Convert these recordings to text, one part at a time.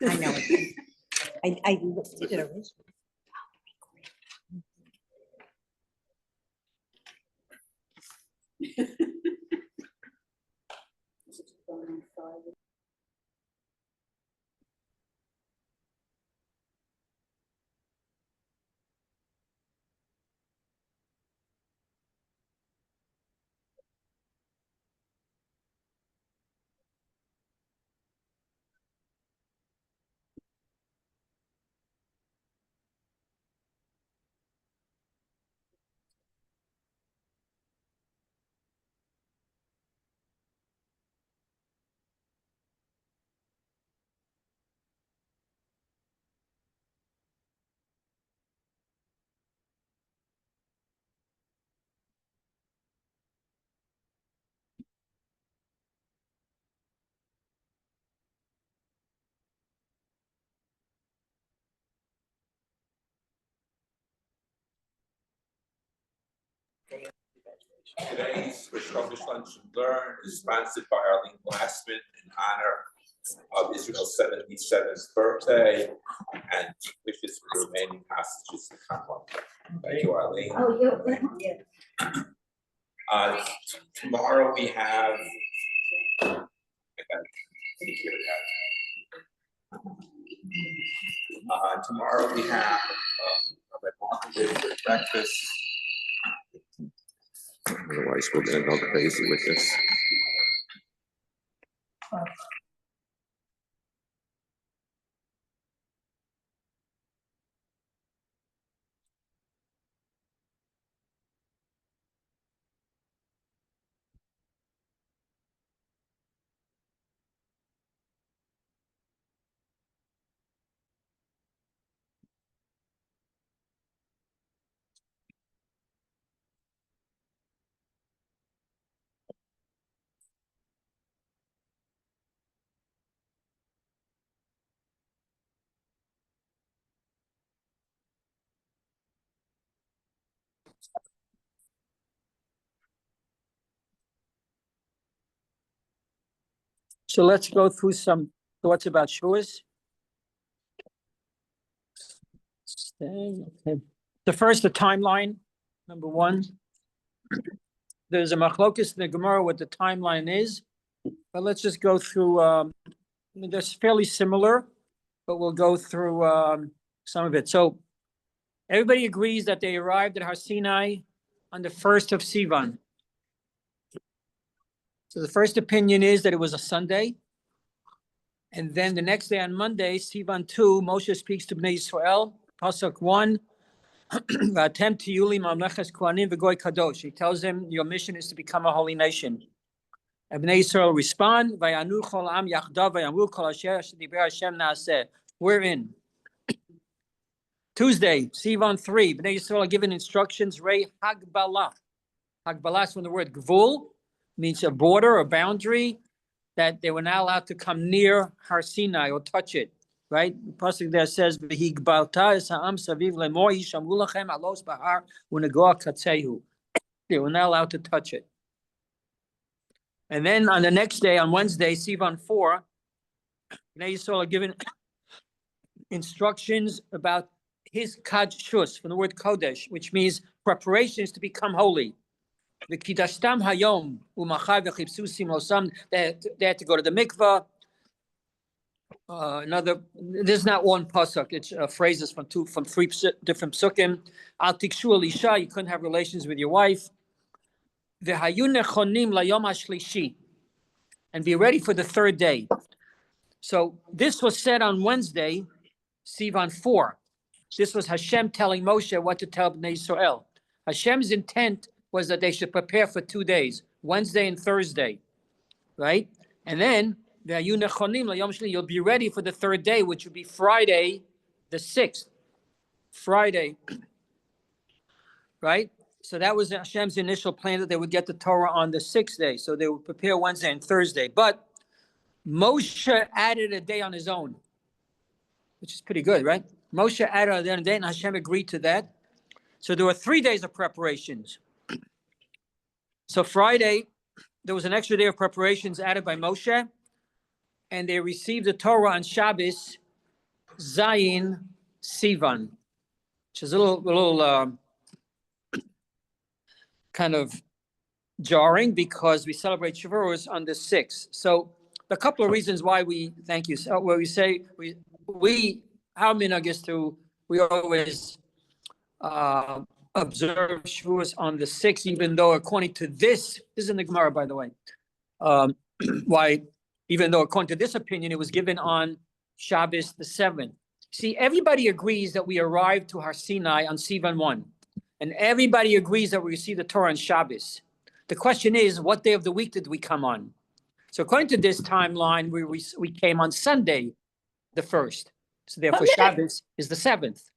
I know it. I did it already. Today's Rosh Lunch and Learn is sponsored by Arlene Glassman in honor of Israel's 77th birthday and wishes for the remaining hostages to come home. Thank you, Arlene. Oh, yeah. Tomorrow we have. I gotta take care of that. Tomorrow we have breakfast. Otherwise, we're going to go crazy with this. So let's go through some thoughts about Shiurs. Okay. The first, the timeline, number one. There's a machlokus in the Gemara what the timeline is, but let's just go through, they're fairly similar, but we'll go through some of it. So everybody agrees that they arrived at Har Sinai on the 1st of Sivan. So the first opinion is that it was a Sunday. And then the next day on Monday, Sivan 2, Moshe speaks to Bnei Yisrael, Pasuk 1, attempt to Yuli Mamleches Kohanim V'Goy Kadosh. He tells them, your mission is to become a holy nation. And Bnei Yisrael respond, Vayanu Chol Am Yachdav Vayamru Kol Asher Shediber Hashem Naaseh. We're in. Tuesday, Sivan 3, Bnei Yisrael are given instructions, Rei Hagbalah. Hagbalah is from the word Gvul, means a border, a boundary, that they were not allowed to come near Har Sinai or touch it, right? The pasuk there says, "V'higbalta es ha'am saviv lemor yishamru lachem alos bahar u'negoa katzehu." They were not allowed to touch it. And then on the next day, on Wednesday, Sivan 4, Bnei Yisrael are given instructions about his kadshus, from the word kodesh, which means preparations to become holy. The Kidashtam Hayom Umachar v'chipsusim losam. They had to go to the mikvah. There's not one pasuk. It's phrases from three different psukim. Al tikshu elisha. You couldn't have relations with your wife. V'hayu nechonim layom hashlishi, and be ready for the third day. So this was said on Wednesday, Sivan 4. This was Hashem telling Moshe what to tell Bnei Yisrael. Hashem's intent was that they should prepare for 2 days, Wednesday and Thursday, right? And then you'll be ready for the third day, which would be Friday, the 6th. Friday, right? So that was Hashem's initial plan, that they would get the Torah on the 6th day. So they would prepare Wednesday and Thursday. But Moshe added a day on his own, which is pretty good, right? Moshe added a day, and Hashem agreed to that. So there were 3 days of preparations. So Friday, there was an extra day of preparations added by Moshe, and they received the Torah on Shabbos Zayin Sivan, which is a little kind of jarring because we celebrate Shavuos on the 6th. So a couple of reasons why thank you. So where we say our minhag is we always observe Shavuos on the 6th, even though according to this is in the Gemara, by the way. Why, even though according to this opinion, it was given on Shabbos the 7th. See, everybody agrees that we arrived to Har Sinai on Sivan 1. And everybody agrees that we received the Torah on Shabbos. The question is, what day of the week did we come on? So according to this timeline, we came on Sunday, the 1st. So therefore, Shabbos is the 7th.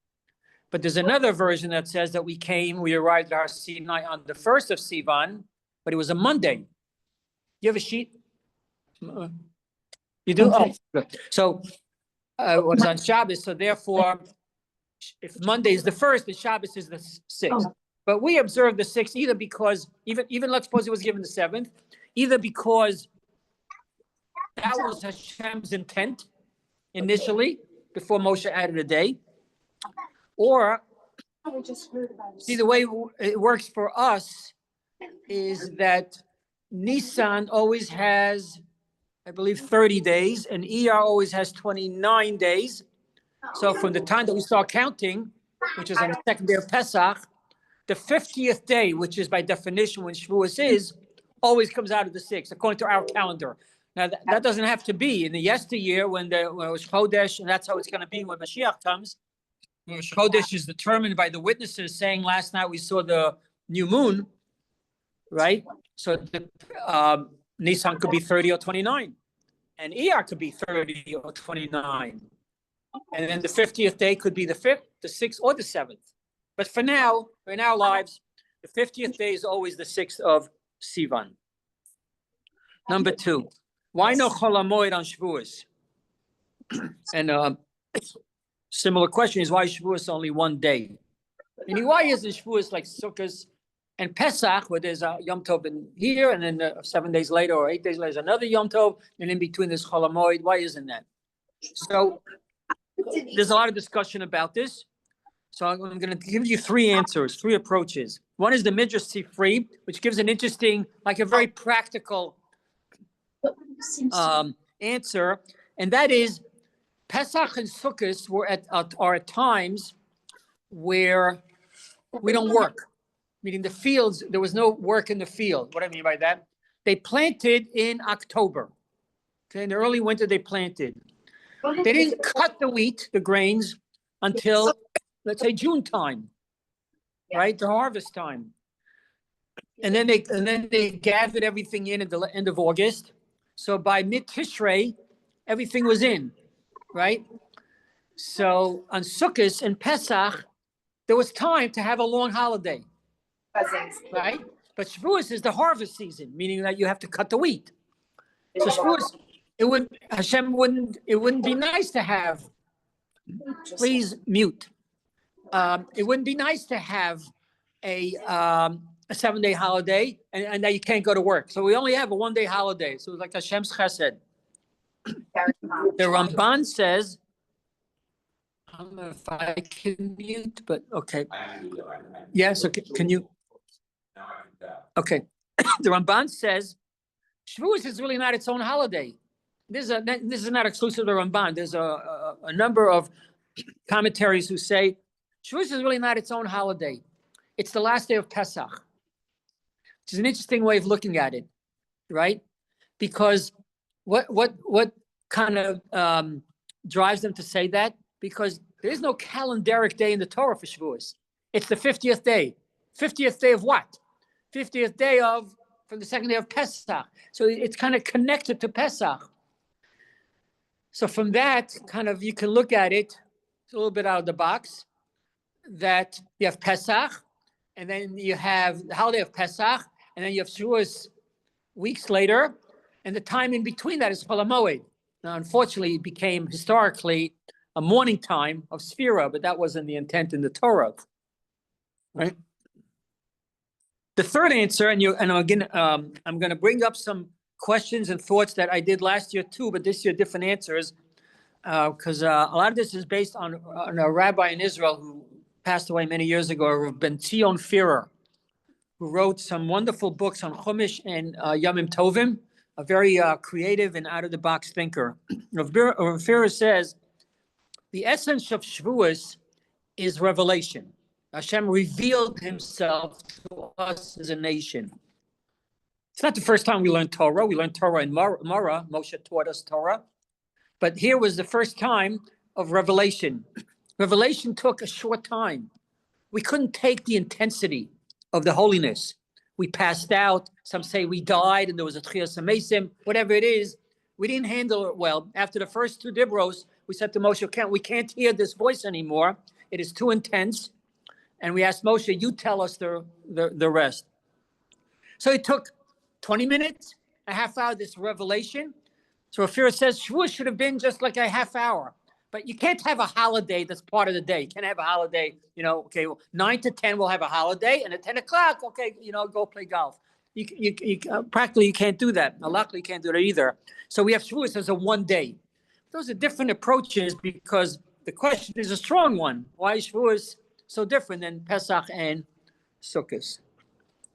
But there's another version that says that we arrived at Har Sinai on the 1st of Sivan, but it was a Monday. You have a sheet? You do? Okay. Oh, good. So it was on Shabbos, so therefore, if Monday is the 1st, then Shabbos is the 6th. But we observe the 6th either because, even let's suppose it was given the 7th, either because that was Hashem's intent initially, before Moshe added a day, or, see, the way it works for us is that Nisan always has, I believe, 30 days, and ER always has 29 days. So from the time that we start counting, which is on the 2nd day of Pesach, the 50th day, which is by definition when Shavuos is, always comes out of the 6th, according to our calendar. Now, that doesn't have to be. In the yesteryear, when it was Chodesh, and that's how it's going to be when Mashiach comes, when Chodesh is determined by the witnesses saying last night we saw the new moon, right? So the Nisan could be 30 or 29, and ER could be 30 or 29. And then the 50th day could be the 5th, the 6th, or the 7th. But for now, in our lives, the 50th day is always the 6th of Sivan. Number 2, why no Chol HaMoed on Shavuos? And similar question is, why Shavuos only one day? Meaning, why isn't Shavuos like Sukkot and Pesach, where there's a Yom Tov in here, and then 7 days later or 8 days later there's another Yom Tov, and in between there's Chol HaMoed? Why isn't that? So there's a lot of discussion about this. So I'm going to give you 3 answers, 3 approaches. One is the Midrash Sifri, which gives an interesting, like a very practical answer, and that is Pesach and Sukkot are at times where we don't work, meaning the fields, there was no work in the field. What I mean by that, they planted in October. Okay, in the early winter they planted. They didn't cut the wheat, the grains, until, let's say, June time, right? The harvest time. And then they gathered everything in at the end of August. So by mid-Tishrei, everything was in, right? So on Sukkot and Pesach, there was time to have a long holiday, right? But Shavuos is the harvest season, meaning that you have to cut the wheat. So Shavuos, it wouldn't be nice to have, please mute. It wouldn't be nice to have a 7-day holiday and that you can't go to work. So we only have a 1-day holiday. So it's like Hashem's chesed. The Ramban says, I don't know if I can mute, but okay. Yes, okay. Can you? Okay. The Ramban says, Shavuos is really not its own holiday. This is not exclusive to the Ramban. There's a number of commentaries who say Shavuos is really not its own holiday. It's the last day of Pesach, which is an interesting way of looking at it, right? Because what kind of drives them to say that? Because there is no calendaric day in the Torah for Shavuos. It's the 50th day. 50th day of what? 50th day from the 2nd day of Pesach. So it's kind of connected to Pesach. So from that, kind of, you can look at it, it's a little bit out of the box, that you have Pesach, and then you have the holiday of Pesach, and then you have Shavuos weeks later, and the time in between that is Chol HaMoed. Now, unfortunately, it became historically a morning time of Sphira, but that wasn't the intent in the Torah, right? The third answer, and again, I'm going to bring up some questions and thoughts that I did last year too, but this year different answers. because a lot of this is based on a rabbi in Israel who passed away many years ago, Rav Ben Zion Fischer, who wrote some wonderful books on Chumash and Yomim Tovim, a very creative and out-of-the-box thinker. Rav Fischer says, the essence of Shavuos is revelation. Hashem revealed himself to us as a nation. It's not the first time we learned Torah. We learned Torah in Mara. Moshe taught us Torah. But here was the first time of revelation. Revelation took a short time. We couldn't take the intensity of the holiness. We passed out. Some say we died and there was a Tchias HaMesim. Whatever it is, we didn't handle it well. After the first two Dibros, we said to Moshe, we can't hear this voice anymore. It is too intense. And we asked Moshe, you tell us the rest. So it took 20 minutes, a half hour, this revelation. So Rafira says Shavuos should have been just like a half hour. But you can't have a holiday that's part of the day. You can't have a holiday, okay, well, 9 to 10 we'll have a holiday, and at 10 o'clock, okay, go play golf. Practically you can't do that. Luckily you can't do that either. So we have Shavuos as a one day. Those are different approaches because the question is a strong one. Why is Shavuos so different than Pesach and Sukkot?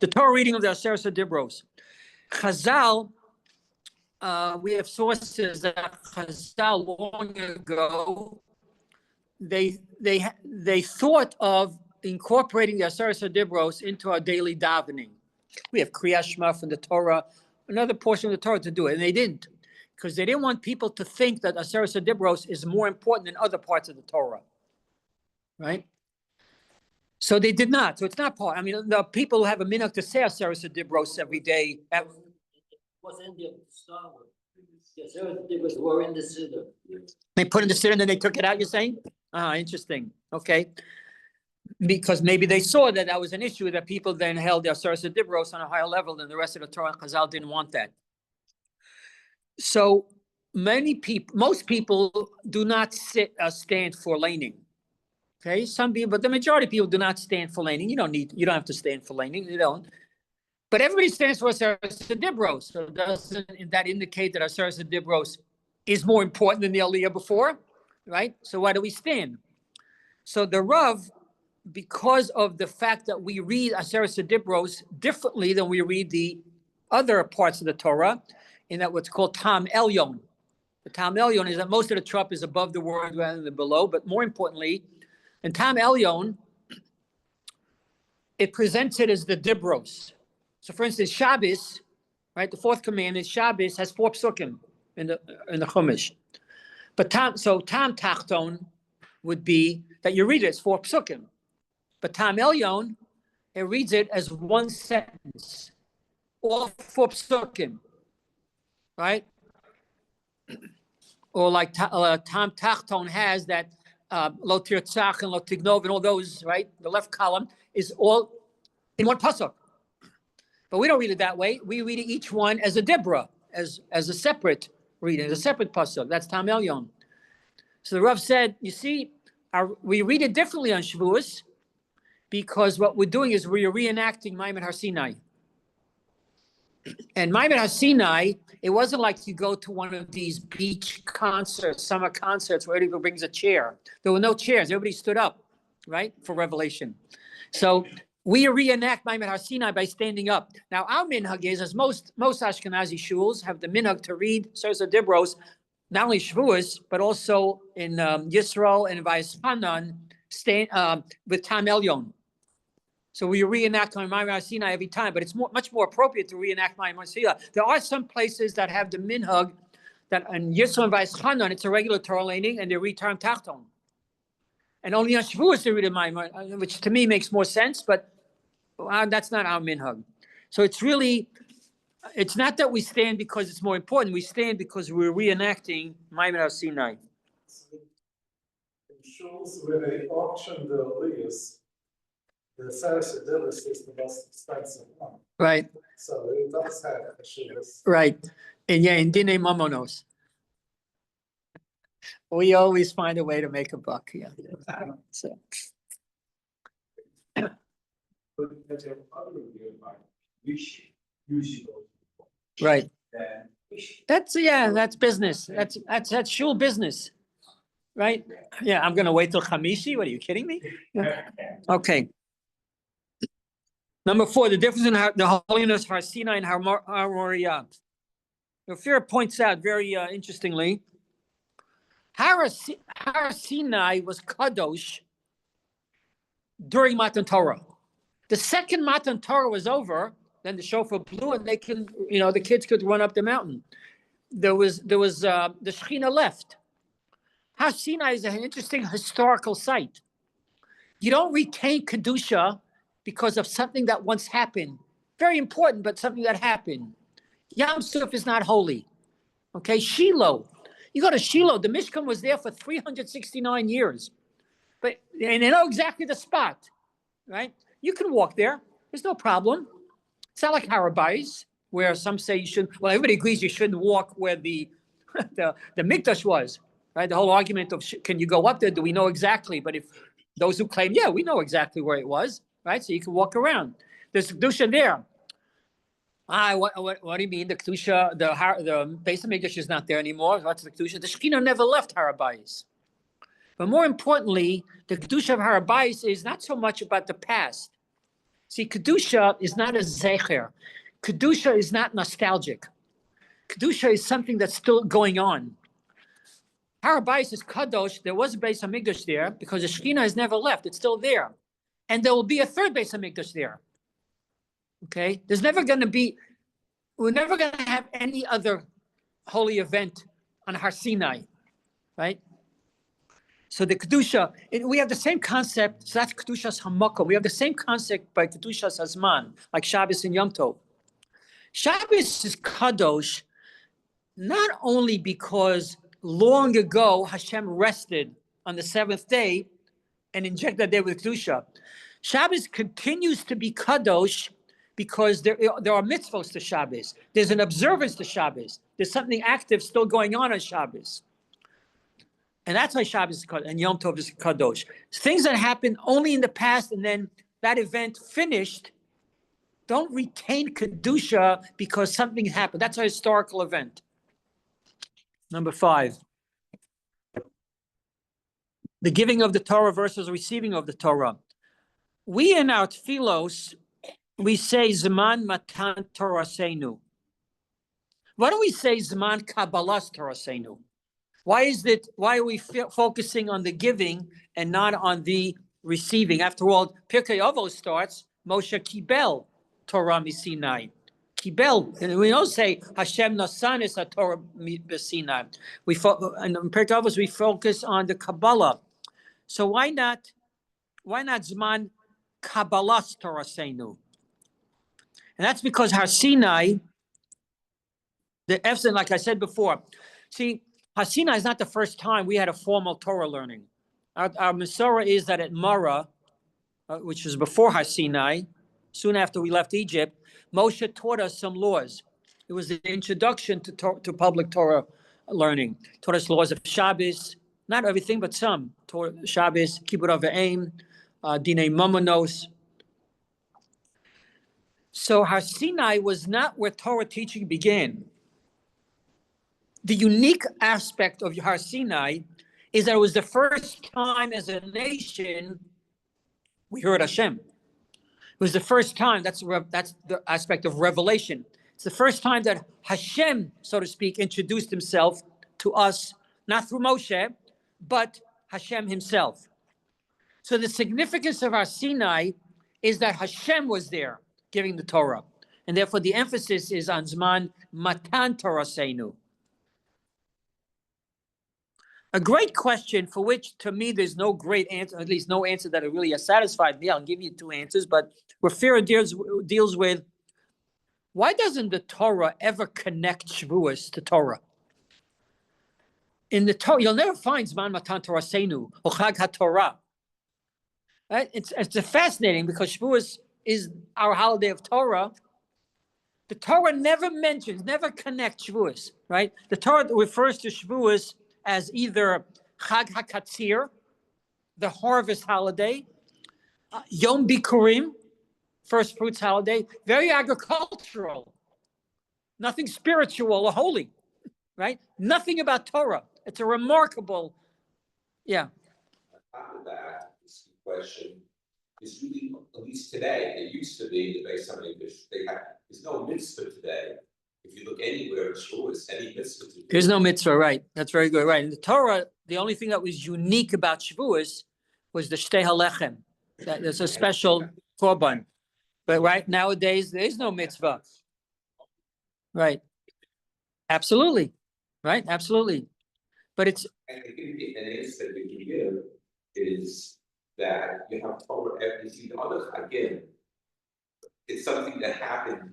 The Torah reading of the Aseret Dibros. Chazal, we have sources that Chazal long ago, they thought of incorporating the Aseret Dibros into our daily davening. We have Kriyat Shema from the Torah, another portion of the Torah to do it, and they didn't, because they didn't want people to think that Aseret Dibros is more important than other parts of the Torah, right? So they did not. So it's not part. I mean, the people who have a minhag to say Aseret Dibros every day. Was in the start with. Yes, it was were in the Siddur. They put in the Siddur and then they took it out, you're saying? Interesting. Okay. Because maybe they saw that was an issue that people then held the Aseret Dibros on a higher level than the rest of the Torah. Chazal didn't want that. So most people do not stand for laning. Okay, some people, but the majority of people do not stand for laning. You don't have to stand for laning. You don't. But everybody stands for Aseret Dibros. So doesn't that indicate that Aseret Dibros is more important than the Aliyah before, right? So why do we stand? So the Rav, because of the fact that we read Aseret Dibros differently than we read the other parts of the Torah, in that what's called Tam Elyon. The Tam Elyon is that most of the trup is above the word rather than below, but more importantly, in Tam Elyon, it presents it as the Dibros. So, for instance, Shabbos, right? The fourth commandment, Shabbos, has 4 psukim in the Chumash. But Tam Tachton would be that you read it as 4 psukim. But Tam Elyon, it reads it as one sentence, all 4 psukim, right? Or like Tam Tachton has that Lo Tirtzach and Lo Tignov and all those, right? The left column is all in one pasuk. But we don't read it that way. We read each one as a Dibra, as a separate reading, as a separate pasuk. That's Tam Elyon. So the Rav said, you see, we read it differently on Shavuos because what we're doing is we're reenacting Maimon Har Sinai. And Maimon Har Sinai, it wasn't like you go to one of these beach concerts, summer concerts where everybody brings a chair. There were no chairs. Everybody stood up, right, for revelation. So we reenact Maimon Har Sinai by standing up. Now, our minhag is, as most Ashkenazi shuls have the minhag to read Aseret Dibros, not only Shavuos, but also in Yisrael and Vayis Hanan, with Tam Elyon. So we reenact Maimon Har Sinai every time, but it's much more appropriate to reenact Maimon Har Sinai. There are some places that have the minhag that in Yisrael and Vayis Hanan, it's a regular Torah laning, and they read Tam Tachton. And only on Shavuos they read a Maimon, which to me makes more sense, but that's not our minhag. So it's not that we stand because it's more important. We stand because we're reenacting Maimon Har Sinai. In shuls where they auction the aliyahs, the Aseret Dibros is the most expensive one. Right. So it does have a shuls. Right. And yeah, in Dinei Mamonos. We always find a way to make a buck. Yeah. So. Right. That's business. That's shul business. right? Yeah, I'm gonna wait till Chamishi. What are you kidding me? Yeah. Okay. Number 4, the difference in the holiness of Har Sinai and Har Moriah. Fischer points out very interestingly, Har Sinai was kadosh during Matan Torah. The second Matan Torah was over, then the shofar blew, and they can, the kids could run up the mountain. The Shekhinah left. Har Sinai is an interesting historical site. You don't retain kedusha because of something that once happened. Very important, but something that happened. Yam Suf is not holy. Okay, Shiloh. You go to Shiloh, the Mishkan was there for 369 years. And they know exactly the spot, right? You can walk there. There's no problem. It's not like Harabais, where some say you shouldn't. Well, everybody agrees you shouldn't walk where the Mikdash was, right? The whole argument of can you go up there? Do we know exactly? But if those who claim, yeah, we know exactly where it was, right? So you can walk around. There's Kedusha there. What do you mean? The Kedusha, the Beis HaMikdash is not there anymore. What's the Kedusha? The Shekhinah never left Harabais. But more importantly, the Kedusha of Harabais is not so much about the past. See, Kedusha is not a zecher. Kedusha is not nostalgic. Kedusha is something that's still going on. Harabais is kadosh. There was a Beis HaMikdash there because the Shekhinah has never left. It's still there. And there will be a third Beis HaMikdash there. Okay? We're never going to have any other holy event on Har Sinai, right? So the Kedusha, we have the same concept, so that's Kedushas Hamakom. We have the same concept by Kedushas Hazman, like Shabbos and Yom Tov. Shabbos is Kadosh, not only because long ago Hashem rested on the 7th day and injected that day with Kedusha. Shabbos continues to be Kadosh because there are mitzvos to Shabbos. There's an observance to Shabbos. There's something active still going on Shabbos. And that's why Shabbos is Kadosh and Yom Tov is Kadosh. Things that happened only in the past and then that event finished, don't retain Kedusha because something happened. That's a historical event. Number 5. The giving of the Torah versus receiving of the Torah. We in our tefillos, we say Zman Matan Torasenu. Why don't we say Zman Kabbalas Torasenu? Why are we focusing on the giving and not on the receiving? After all, Pirkei Avos starts, Moshe Kibel Torah Misinai. Kibel, and we don't say Hashem Nasan is a Torah Misinai. And in Pirkei Avos, we focus on the Kabbalah. So why not Zman Kabbalas Torasenu? And that's because Har Sinai, the Efsin, like I said before, see, Har Sinai is not the first time we had a formal Torah learning. Our Masorah is that at Mara, which was before Har Sinai, soon after we left Egypt, Moshe taught us some laws. It was the introduction to public Torah learning. Taught us laws of Shabbos, not everything, but some. Shabbos, Kibbur Avim, Dinei Mamonos. So Har Sinai was not where Torah teaching began. The unique aspect of Har Sinai is that it was the first time as a nation we heard Hashem. It was the first time, that's the aspect of revelation. It's the first time that Hashem, so to speak, introduced himself to us, not through Moshe, but Hashem himself. So the significance of Har Sinai is that Hashem was there giving the Torah. And therefore the emphasis is on Zman Matan Torasenu. A great question for which, to me, there's no great answer, at least no answer that really has satisfied me. I'll give you 2 answers, but where Fischer deals with, why doesn't the Torah ever connect Shavuos to Torah? In the Torah, you'll never find Zman Matan Torasenu or Chag HaTorah. Right? It's fascinating because Shavuos is our holiday of Torah. The Torah never connects Shavuos, right? The Torah refers to Shavuos as either Chag HaKatzir, the harvest holiday, Yom Bikurim, first fruits holiday, very agricultural, nothing spiritual or holy, right? Nothing about Torah. It's a remarkable Yeah, On top of that, this question is really, at least today, there used to be, the way some English, there's no mitzvah today. If you look anywhere in Shavuos, any mitzvah to do. there's no mitzvah, right? That's very good, right? In the Torah, the only thing that was unique about Shavuos was the Shtei HaLechem. There's a special korban. But right nowadays, there is no mitzvah. Right. Absolutely. Right, absolutely. But it's, And it can be, an answer that you can give is that you have Torah, you see the other, again, it's something that happened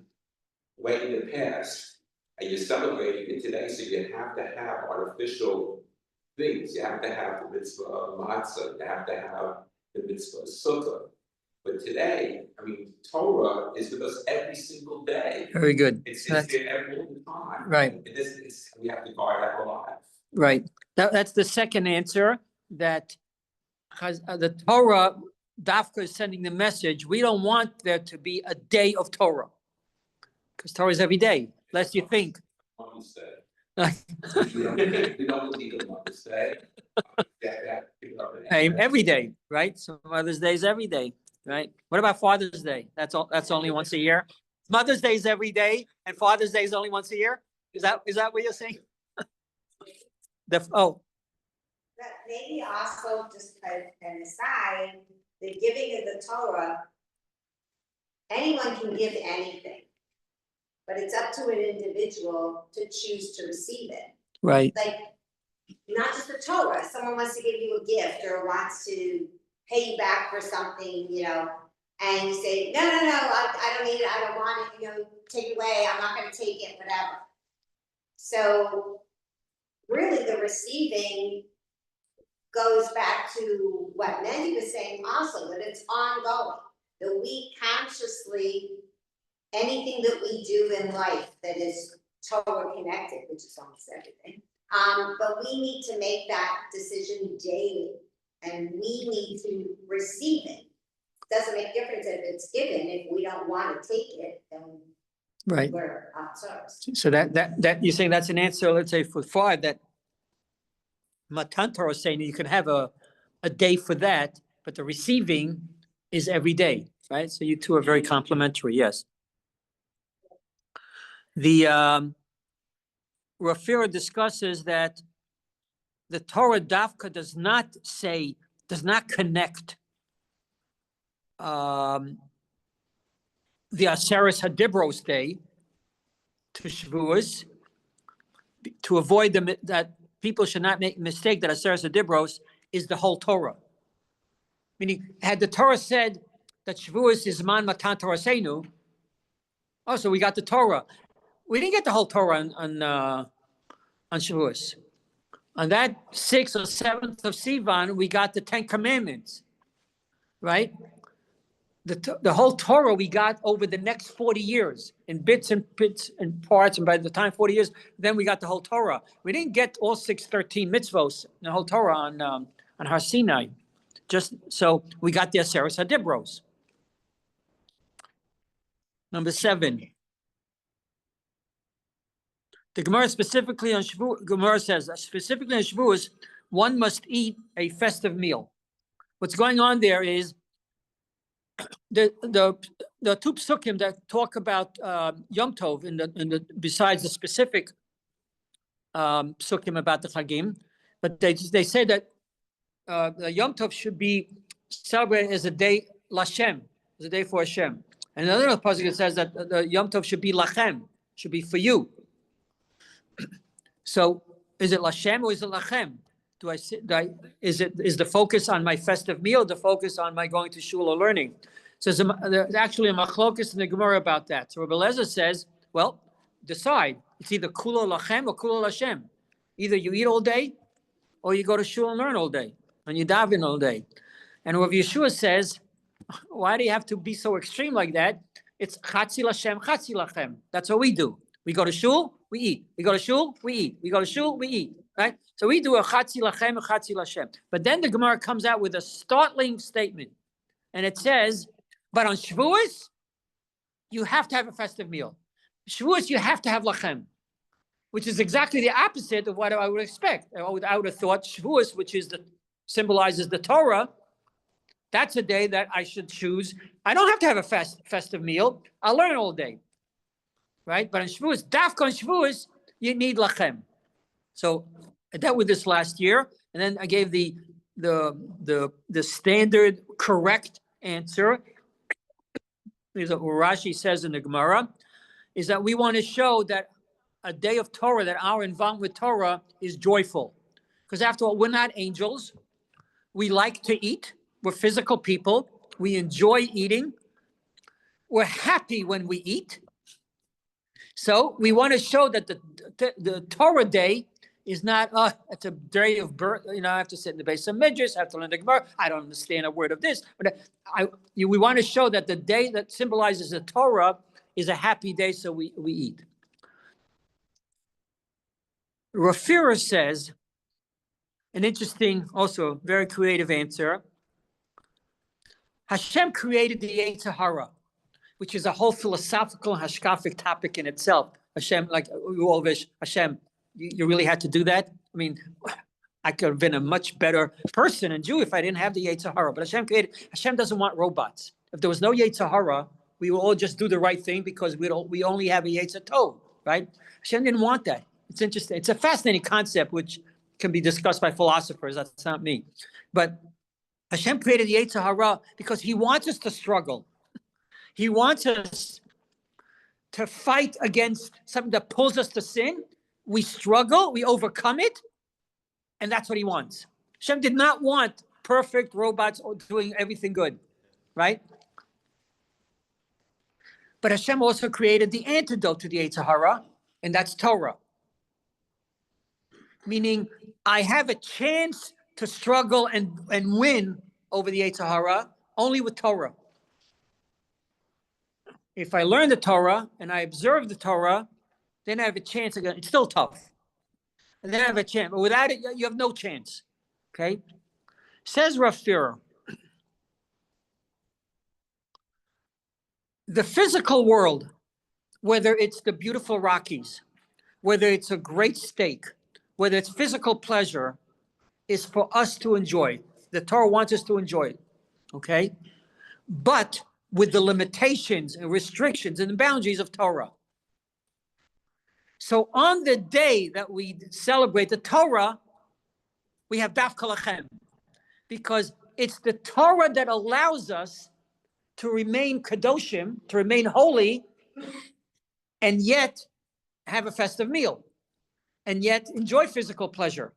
way in the past, and you're celebrating it today, so you have to have artificial things, you have to have the mitzvah of matzah, you have to have the mitzvah of sukkah. But today, I mean, Torah is with us every single day. very good. It's That's- there every time. Right. We have to guard that alive. Right. That's the second answer, that because the Torah, Dafka is sending the message, we don't want there to be a day of Torah. Because Torah is every day, lest you think. Mother's Day. We don't need a Mother's Day. Every day, right? So Mother's Day is every day, right? What about Father's Day? That's only once a year. Mother's Day is every day, and Father's Day is only once a year. Is that what you're saying? But maybe also just an aside, the giving of the Torah, anyone can give anything. But it's up to an individual to choose to receive it. Right. Like, not just the Torah, someone wants to give you a gift or wants to pay you back for something, and you say, no, I don't need it, I don't want it, take it away, I'm not gonna take it, whatever. So really the receiving goes back to what Mandy was saying also, that it's ongoing, that we consciously, anything that we do in life that is Torah connected, which is almost everything, but we need to make that decision daily, and we need to receive it. Doesn't make a difference if it's given. If we don't want to take it, then Right. we're outsourced. So that you're saying that's an answer, let's say for 5, that Matan Torah is saying you can have a day for that, but the receiving is every day, right? So you two are very complementary, yes. The Rafira discusses that the Torah Dafka does not connect the Aseres Hadibros day to Shavuos, to avoid that people should not make a mistake that Aseres Hadibros is the whole Torah. Meaning, had the Torah said that Shavuos is Man Matan Torasenu, so we got the Torah. We didn't get the whole Torah on Shavuos. On that 6th or 7th of Sivan, we got the 10 Commandments, right? The whole Torah we got over the next 40 years in bits and parts, and by the time 40 years, then we got the whole Torah. We didn't get all 613 mitzvos, the whole Torah on Har Sinai. Just so we got the Aseres Hadibros. Number 7. The Gemara specifically on Shavuos, Gemara says, specifically on Shavuos, one must eat a festive meal. What's going on there is the two psukim that talk about Yom Tov in the besides the specific psukim about the Chagim, but they say that the Yom Tov should be celebrated as a day Lashem, as a day for Hashem. And another pasuk says that the Yom Tov should be Lachem, should be for you. So is it Lashem or is it Lachem? Is the focus on my festive meal, the focus on my going to shul or learning? So there's actually a machlokus in the Gemara about that. So Rabbi Eliezer says, well, decide. It's either kulo lachem or kulo lashem. Either you eat all day or you go to shul and learn all day and you daven all day. And Rav Yeshua says, why do you have to be so extreme like that? It's chatzi lashem, chatzi lachem. That's what we do. We go to shul, we eat. We go to shul, we eat. We go to shul, we eat. Right? So we do a chatzi lachem, a chatzi lashem. But then the Gemara comes out with a startling statement. And it says, but on Shavuos, you have to have a festive meal. Shavuos, you have to have lachem, which is exactly the opposite of what I would expect. I would have thought Shavuos, which is the symbolizes the Torah, that's a day that I should choose. I don't have to have a festive meal. I'll learn all day, right? But on Shavuos, dafka on Shavuos, you need lachem. So I dealt with this last year, and then I gave the standard correct answer. Is what Rashi says in the Gemara, is that we want to show that a day of Torah, that our involvement with Torah is joyful. Because after all, we're not angels. We like to eat. We're physical people. We enjoy eating. We're happy when we eat. So we want to show that the Torah day is not, it's a day of birth. I have to sit in the base of Midrash, I have to learn the Gemara. I don't understand a word of this. But we want to show that the day that symbolizes the Torah is a happy day, so we eat. Fischer says, an interesting, also very creative answer. Hashem created the Yetzer Hara, which is a whole philosophical and hashkafic topic in itself. Hashem, like we all wish, Hashem, you really had to do that? I mean, I could have been a much better person and Jew if I didn't have the Yetzer Hara. But Hashem doesn't want robots. If there was no Yetzer Hara, we will all just do the right thing because we only have a Yetzer Tov, right? Hashem didn't want that. It's interesting. It's a fascinating concept which can be discussed by philosophers. That's not me. But Hashem created the Yetzer Hara because he wants us to struggle. He wants us to fight against something that pulls us to sin. We struggle, we overcome it, and that's what he wants. Hashem did not want perfect robots doing everything good, right? But Hashem also created the antidote to the Yetzer Hara, and that's Torah. Meaning, I have a chance to struggle and win over the Yetzer Hara only with Torah. If I learn the Torah and I observe the Torah, then I have a chance again. It's still tough. And then I have a chance. But without it, you have no chance. Okay? Says Fischer, the physical world, whether it's the beautiful Rockies, whether it's a great steak, whether it's physical pleasure, is for us to enjoy. The Torah wants us to enjoy it. Okay? But with the limitations and restrictions and the boundaries of Torah. So on the day that we celebrate the Torah, we have dafka lachem, because it's the Torah that allows us to remain kadoshim, to remain holy, and yet have a festive meal, and yet enjoy physical pleasure,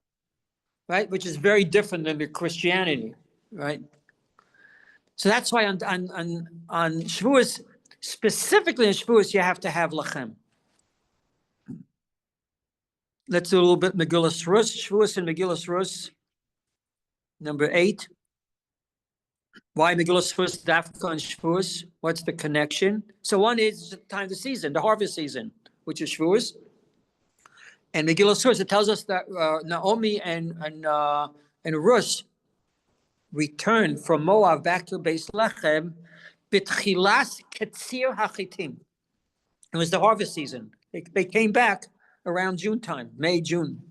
right? Which is very different than the Christianity, right? So that's why on Shavuos, specifically in Shavuos, you have to have lachem. Let's do a little bit Megillas Rus, Shavuos and Megillas Rus, number 8. Why Megillas Rus, dafka and Shavuos? What's the connection? So one is the time of the season, the harvest season, which is Shavuos. And Megillas Rus, it tells us that Naomi and Rus returned from Moab back to Beis Lechem, b'tchilas ketzir hachitim. It was the harvest season. They came back around June time, May, June.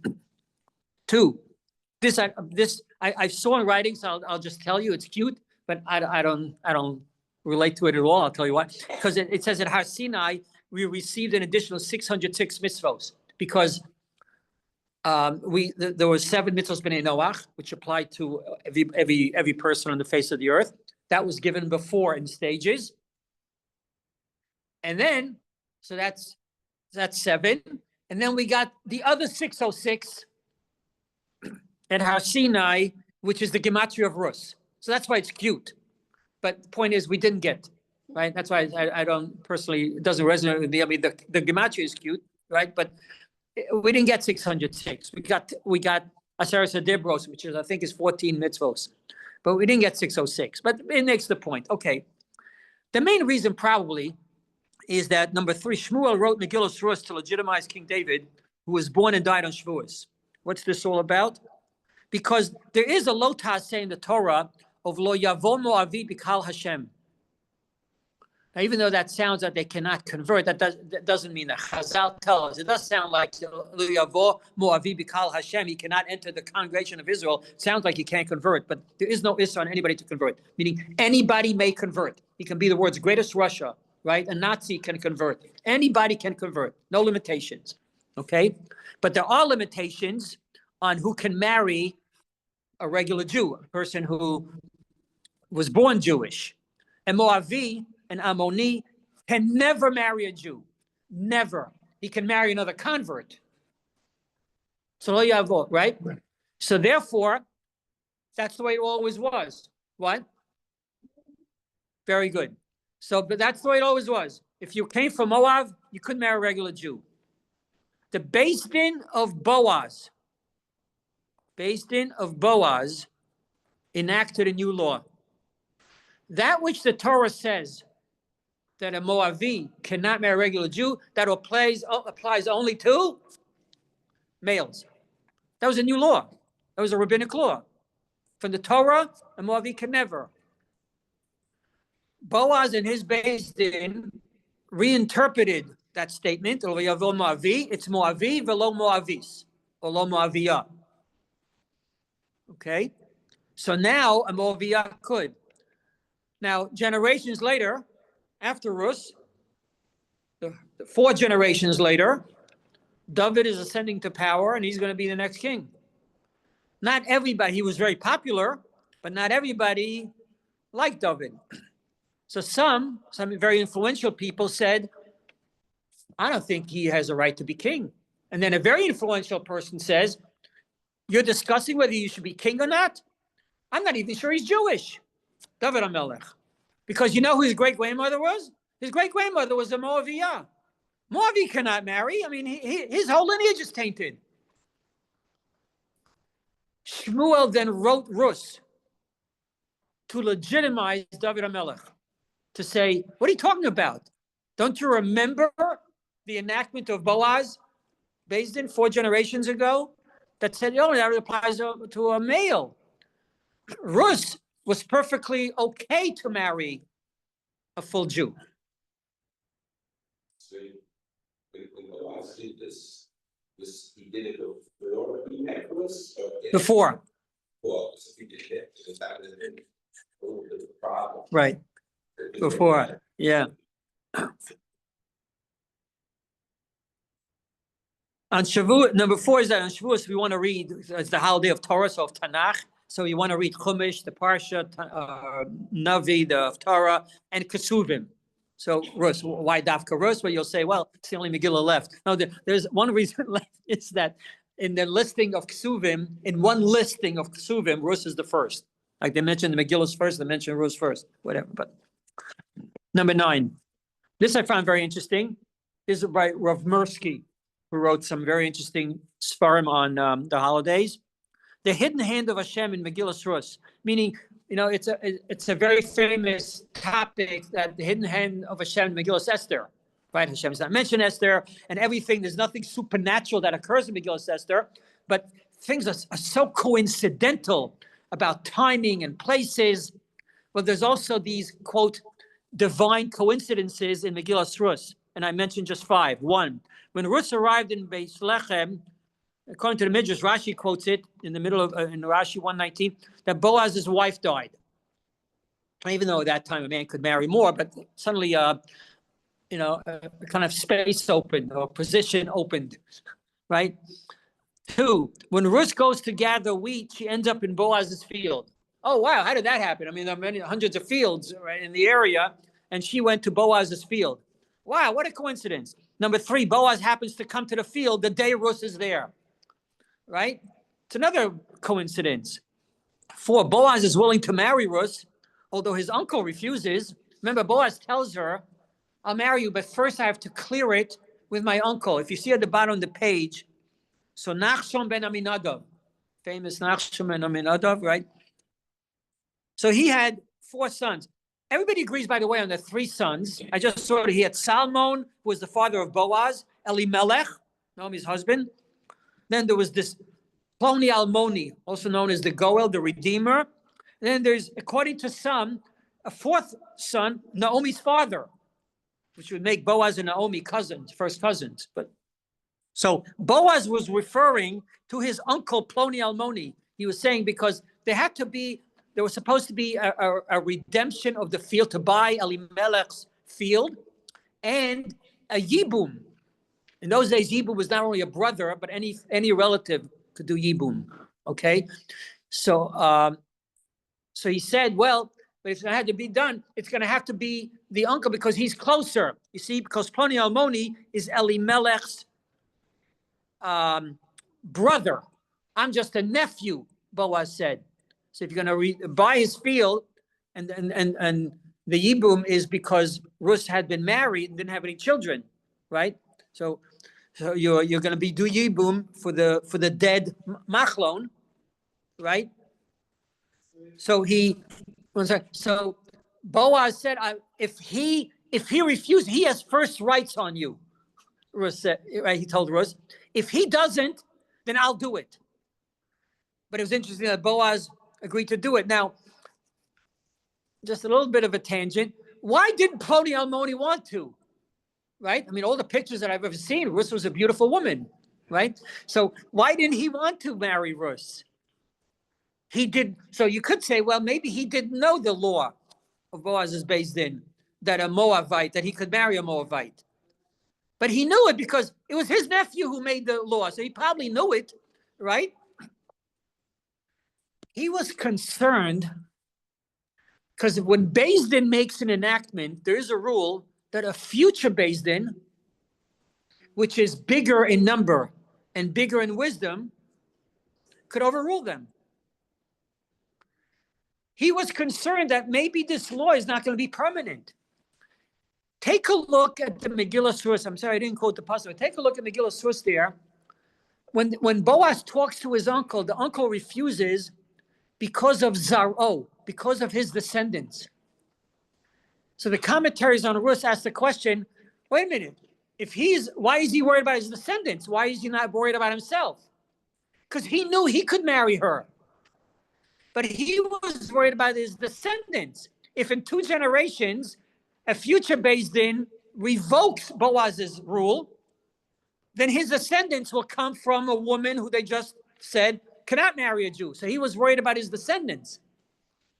2. This I saw in writing, so I'll just tell you it's cute, but I don't relate to it at all. I'll tell you why. Because it says at Har Sinai we received an additional 606 mitzvos because there were 7 mitzvos b'nei Noach, which applied to every person on the face of the earth. That was given before in stages, and then so that's 7. And then we got the other 606 at Har Sinai, which is the gematria of Rus. So that's why it's cute. But the point is, we didn't get, right? That's why I don't personally, it doesn't resonate with me. I mean, the gematria is cute, right? But we didn't get 606. We got Aseres Adibros, which is, I think, is 14 mitzvos. But we didn't get 606. But it makes the point. Okay. The main reason probably is that number 3, Shmuel wrote Megillas Rus to legitimize King David, who was born and died on Shavuos. What's this all about? Because there is a lotas saying in the Torah of Lo Yavo Moavi Bikal Hashem. Now, even though that sounds that they cannot convert, that doesn't mean that. Chazal tell us. It does sound like Hashem, he cannot enter the congregation of Israel. It sounds like he can't convert, but there is no issue on anybody to convert. Meaning anybody may convert. He can be the world's greatest Russia, right? A Nazi can convert. Anybody can convert. No limitations. Okay? But there are limitations on who can marry a regular Jew, a person who was born Jewish. And Moavi, an Ammoni, can never marry a Jew. Never. He can marry another convert. So lo yavo, right? So therefore, that's the way it always was. What? Very good. So, but that's the way it always was. If you came from Moab, you couldn't marry a regular Jew. The Beis Din of Boaz, enacted a new law. That which the Torah says that a Moavi cannot marry a regular Jew, that applies only to males. That was a new law. That was a rabbinic law. From the Torah, a Moavi can never. Boaz and his Beis Din reinterpreted that statement. It's Moavi velo Moavis, or lo Moaviyah. Okay? So now a Moaviyah could. Now, generations later, after Rus, 4 generations later, David is ascending to power and he's going to be the next king. Not everybody, he was very popular, but not everybody liked David. So some very influential people said, I don't think he has a right to be king. And then a very influential person says, you're discussing whether you should be king or not? I'm not even sure he's Jewish. David HaMelech. Because you know who his great-grandmother was? His great-grandmother was a Moaviyah. Moavi cannot marry. I mean, his whole lineage is tainted. Shmuel then wrote Rus to legitimize David HaMelech, to say, what are you talking about? Don't you remember the enactment of Boaz, Beis Din 4 generations ago, that said, oh, that applies to a male. Rus was perfectly okay to marry a full Jew. So when Boaz did this, he did it before he had Rus? Before. Well, so he did it, because that was a little bit of a problem. Right. Before. Yeah. On Shavuot, number 4 is that on Shavuot, we want to read, it's the holiday of Torah, so of Tanakh. So you want to read Chumash, the Parsha, Navi, the Torah, and Kesuvim. So Rus, why Dafka Rus? Well, you'll say, well, it's the only Megillah left. No, there's one reason left. It's that in the listing of Kesuvim, in one listing of Kesuvim, Rus is the first. Like they mentioned the Megillah's first, they mentioned Rus first, whatever. But number 9. This I found very interesting. This is by Rav Mirsky, who wrote some very interesting svarim on the holidays. The hidden hand of Hashem in Megillas Rus, meaning, you know, it's a very famous topic, that the hidden hand of Hashem in Megillas Esther, right? Hashem is not mentioned Esther, and everything, there's nothing supernatural that occurs in Megillas Esther, but things are so coincidental about timing and places. Well, there's also these, quote, divine coincidences in Megillas Rus, and I mentioned just 5. 1, when Rus arrived in Beis Lechem, according to the Midrash, Rashi quotes it in the middle of, in Rashi 119, that Boaz's wife died. Even though at that time a man could marry more, but suddenly, a kind of space opened, or position opened, right? 2, when Rus goes to gather wheat, she ends up in Boaz's field. Oh, wow, how did that happen? I mean, there are many hundreds of fields, right, in the area, and she went to Boaz's field. Wow, what a coincidence. Number 3, Boaz happens to come to the field the day Rus is there. Right? It's another coincidence. 4, Boaz is willing to marry Rus, although his uncle refuses. Remember, Boaz tells her, I'll marry you, but first I have to clear it with my uncle. If you see at the bottom of the page, so Nachshon ben Aminadav, famous Nachshon ben Aminadav, right? So he had 4 sons. Everybody agrees, by the way, on the 3 sons. I just saw that he had Salmon, who was the father of Boaz, Elimelech, Naomi's husband. Then there was this Ploni Almoni, also known as the Goel, the Redeemer. And then there's, according to some, a 4th son, Naomi's father, which would make Boaz and Naomi cousins, first cousins. But so Boaz was referring to his uncle Ploni Almoni. He was saying because there was supposed to be a redemption of the field to buy Elimelech's field and a yibum. In those days, yibum was not only a brother, but any relative could do yibum. Okay, so so he said, well, but if it had to be done, it's going to have to be the uncle because he's closer. You see, because Ploni Almoni is Elimelech's brother. I'm just a nephew, Boaz said. So if you're going to buy his field, and the yibum is because Rus had been married and didn't have any children, right? So you're going to be do yibum for the dead machlon, right? So Boaz said, if he refused, he has first rights on you. Rus said, right? He told Rus, if he doesn't, then I'll do it. But it was interesting that Boaz agreed to do it. Now, just a little bit of a tangent. Why didn't Ploni Almoni want to? Right? I mean, all the pictures that I've ever seen, Rus was a beautiful woman, right? So why didn't he want to marry Rus? He did. So you could say, well, maybe he didn't know the law of Boaz's Beis Din, that a Moabite, that he could marry a Moabite. But he knew it because it was his nephew who made the law. So he probably knew it, right? He was concerned because when Beis Din makes an enactment, there is a rule that a future Beis Din, which is bigger in number and bigger in wisdom, could overrule them. He was concerned that maybe this law is not going to be permanent. Take a look at the Megillah source. I'm sorry, I didn't quote the pasuk. Take a look at Megillah source there. When Boaz talks to his uncle, the uncle refuses because of Zaro, because of his descendants. So the commentaries on Rus ask the question, wait a minute, why is he worried about his descendants? Why is he not worried about himself? Because he knew he could marry her. But he was worried about his descendants. If in 2 generations, a future Beis Din revokes Boaz's rule, then his descendants will come from a woman who they just said cannot marry a Jew. So he was worried about his descendants,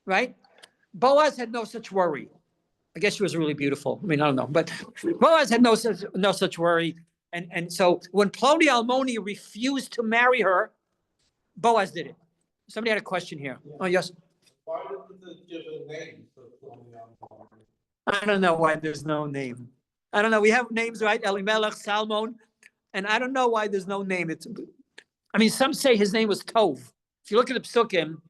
right? Boaz had no such worry. I guess she was really beautiful. I mean, I don't know, but Boaz had no such worry. And so when Ploni Almoni refused to marry her, Boaz did it. Somebody had a question here. Oh, yes. Why didn't it give a name for Ploni Almoni? I don't know why there's no name. I don't know. We have names, right? Elimelech, Salmon. And I don't know why there's no name. Some say his name was Tov. If you look at the Psukim,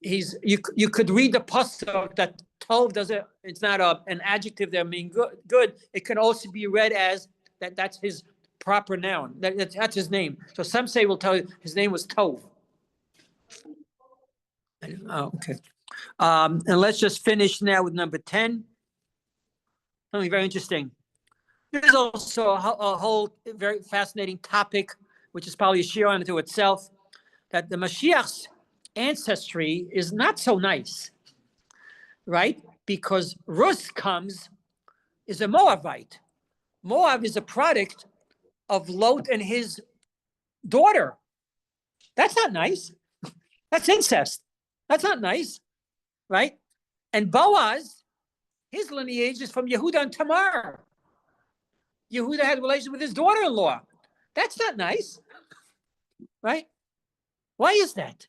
you could read the pasuk that Tov it's not an adjective that means good. It can also be read as that's his proper noun. That's his name. So some say will tell you his name was Tov. Oh, okay. And let's just finish now with number 10. Something very interesting. There's also a whole very fascinating topic, which is probably a shiur unto itself, that the Mashiach's ancestry is not so nice, right? Because Rus is a Moabite. Moab is a product of Lot and his daughter. That's not nice. That's incest. That's not nice, right? And Boaz, his lineage is from Yehuda and Tamar. Yehuda had a relation with his daughter-in-law. That's not nice, right? Why is that?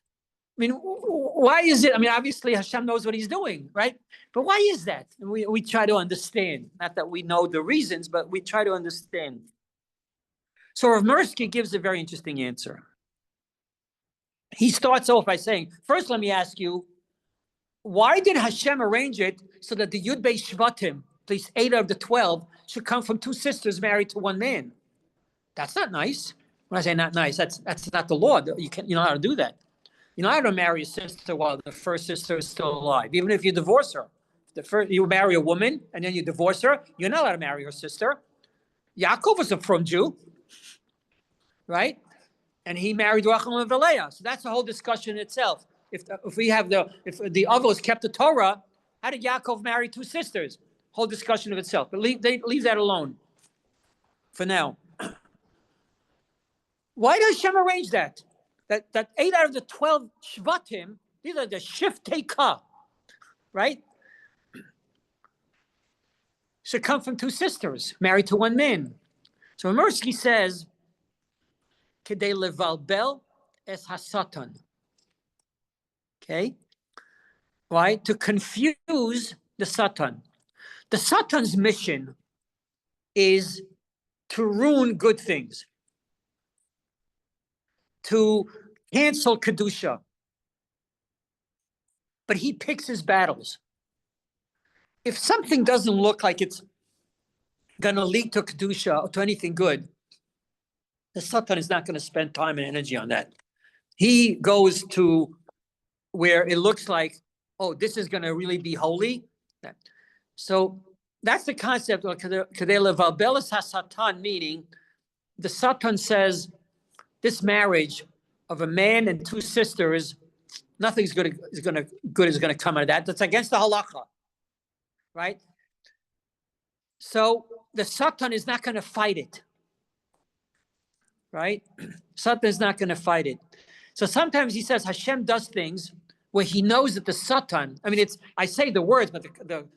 I mean, why is it? I mean, obviously Hashem knows what he's doing, right? But why is that? And we try to understand. Not that we know the reasons, but we try to understand. So Rav Mirsky gives a very interesting answer. He starts off by saying, first, let me ask you, why did Hashem arrange it so that the Yud Beis Shvatim, these 8 of the 12, should come from 2 sisters married to 1 man? That's not nice. When I say not nice, that's not the law. You know how to do that. You know how to marry a sister while the first sister is still alive, even if you divorce her. You marry a woman and then you divorce her, you're not allowed to marry her sister. Yaakov was a from Jew, right? And he married Rachel and Leah. So that's the whole discussion itself. If the Avos kept the Torah, how did Yaakov marry 2 sisters? whole discussion of itself. But leave that alone for now. Why does Hashem arrange that? That 8 out of the 12 Shvatim, these are the Shiftei Ka, right? Should come from 2 sisters married to 1 man. So Mirsky says, Kedei levalbel es hasatan. Okay? Why? To confuse the Satan. The Satan's mission is to ruin good things, to cancel Kedusha. But he picks his battles. If something doesn't look like it's going to lead to Kedusha or to anything good, the Satan is not going to spend time and energy on that. He goes to where it looks like, oh, this is going to really be holy. So that's the concept of Kedei levalbel es hasatan, meaning the Satan says this marriage of a man and 2 sisters, nothing's good is going to come out of that. That's against the halacha, right? So the Satan is not going to fight it, right? Satan is not going to fight it. So sometimes he says Hashem does things where he knows that the Satan, I mean, I say the words, but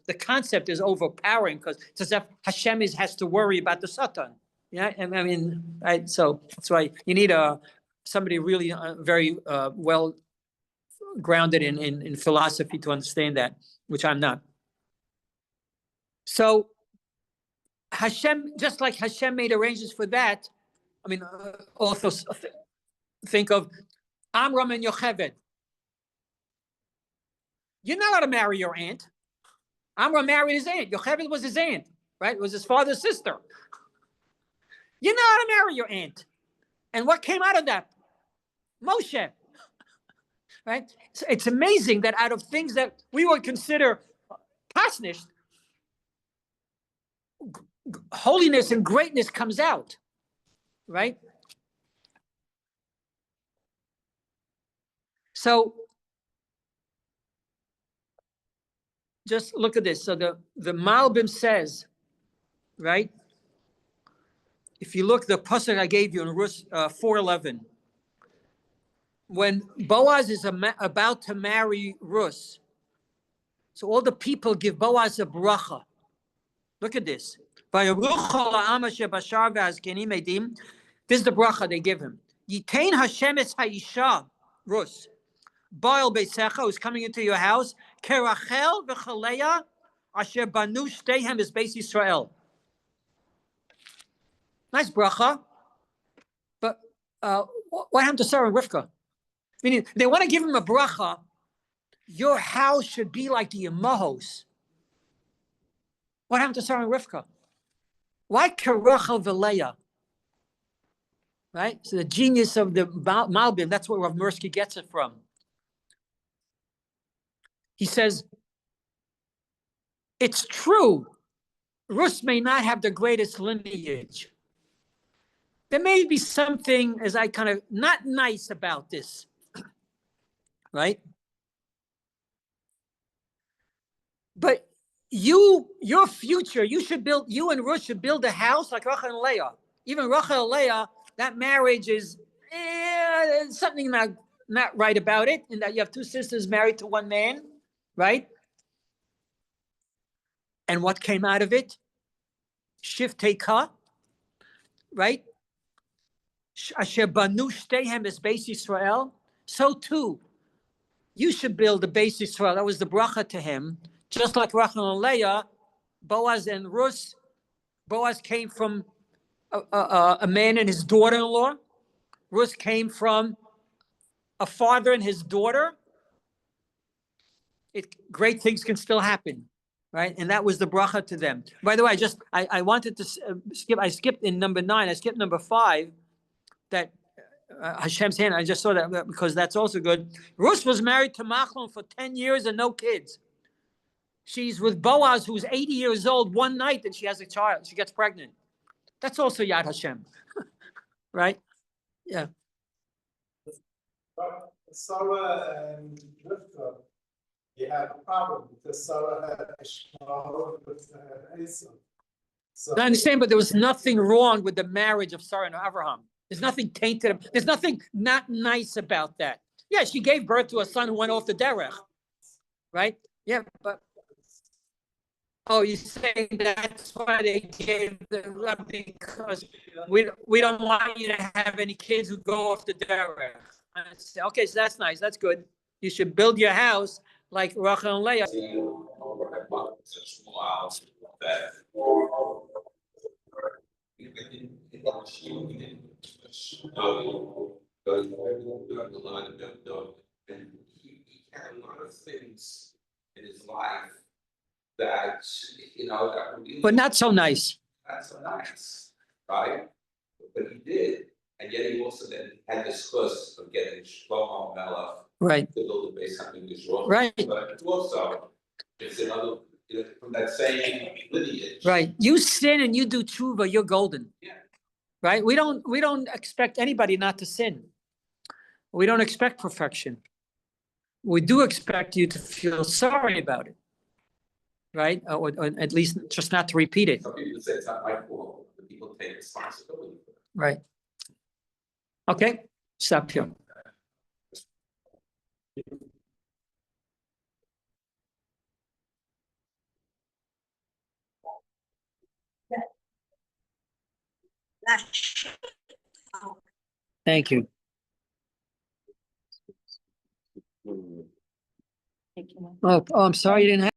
the concept is overpowering because it's as if Hashem has to worry about the Satan. Yeah, and I mean, so that's why you need somebody really very well grounded in philosophy to understand that, which I'm not. So Hashem, just like Hashem made arrangements for that, I mean, also think of Amram and Yocheved. You're not allowed to marry your aunt. Amram married his aunt. Yocheved was his aunt, right? It was his father's sister. You're not allowed to marry your aunt. And what came out of that? Moshe, right? So it's amazing that out of things that we would consider pasnish, holiness and greatness comes out, right? So just look at this. So the Malbim says, right? If you look, the pasuk I gave you in Rus 4:11, when Boaz is about to marry Rus, so all the people give Boaz a bracha. Look at this. This is the bracha they give him. Yitain Hashem es ha'isha, Rus. Baal Beisecha, who's coming into your house, Kerachel v'chaleya, asher banu shteihem is Beis Yisrael. Nice bracha. But what happened to Sarah and Rivka? Meaning, they want to give him a bracha. Your house should be like the Yemahos. What happened to Sarah and Rivka? Why Kerachel v'leya? Right? So the genius of the Malbim, that's where Rav Mirsky gets it from. He says, it's true, Rus may not have the greatest lineage. There may be something, as I kind of, not nice about this, right? But your future, you and Rus should build a house like Rachel and Leah. Even Rachel and Leah, that marriage is, something not right about it, in that you have 2 sisters married to 1 man. Right? And what came out of it? Shiftei Ka, right? Asher banu shteihem es Beis Yisrael. So too, you should build the Beis Yisrael. That was the bracha to him. Just like Rachel and Leah, Boaz and Rus. Boaz came from a man and his daughter-in-law. Rus came from a father and his daughter. Great things can still happen, right? And that was the bracha to them. By the way, I wanted to skip. I skipped in number 9. I skipped number 5. That Hashem's hand. I just saw that because that's also good. Rus was married to Machlon for 10 years and no kids. She's with Boaz, who's 80 years old. One night, and she has a child. She gets pregnant. That's also Yad Hashem, right? Yeah. Sarah and Rivka, you have a problem because Sarah had Ishmael and had Esau. So I understand, but there was nothing wrong with the marriage of Sarah and Abraham. There's nothing tainted. There's nothing not nice about that. Yeah, she gave birth to a son who went off the derech, right? Yeah, but oh, you're saying that's why they gave the because we don't want you to have any kids who go off the derech. I say, okay, so that's nice. That's good. You should build your house like Rachel and Leah. And he had a lot of things in his life that, that would be. But not so nice. That's so nice, right? But he did, and yet he also then had this fuss of getting Shlomo Melech Right, to build a base on Israel. right, But it's also, it's another, from that same lineage. right. You sin and you do tshuva, you're golden. Yeah. Right? We don't expect anybody not to sin. We don't expect perfection. We do expect you to feel sorry about it. Right? Or at least just not to repeat it. Some people say it's not my fault, but people take responsibility for it. Right. Okay, stop here. Thank you. Oh, I'm sorry you didn't have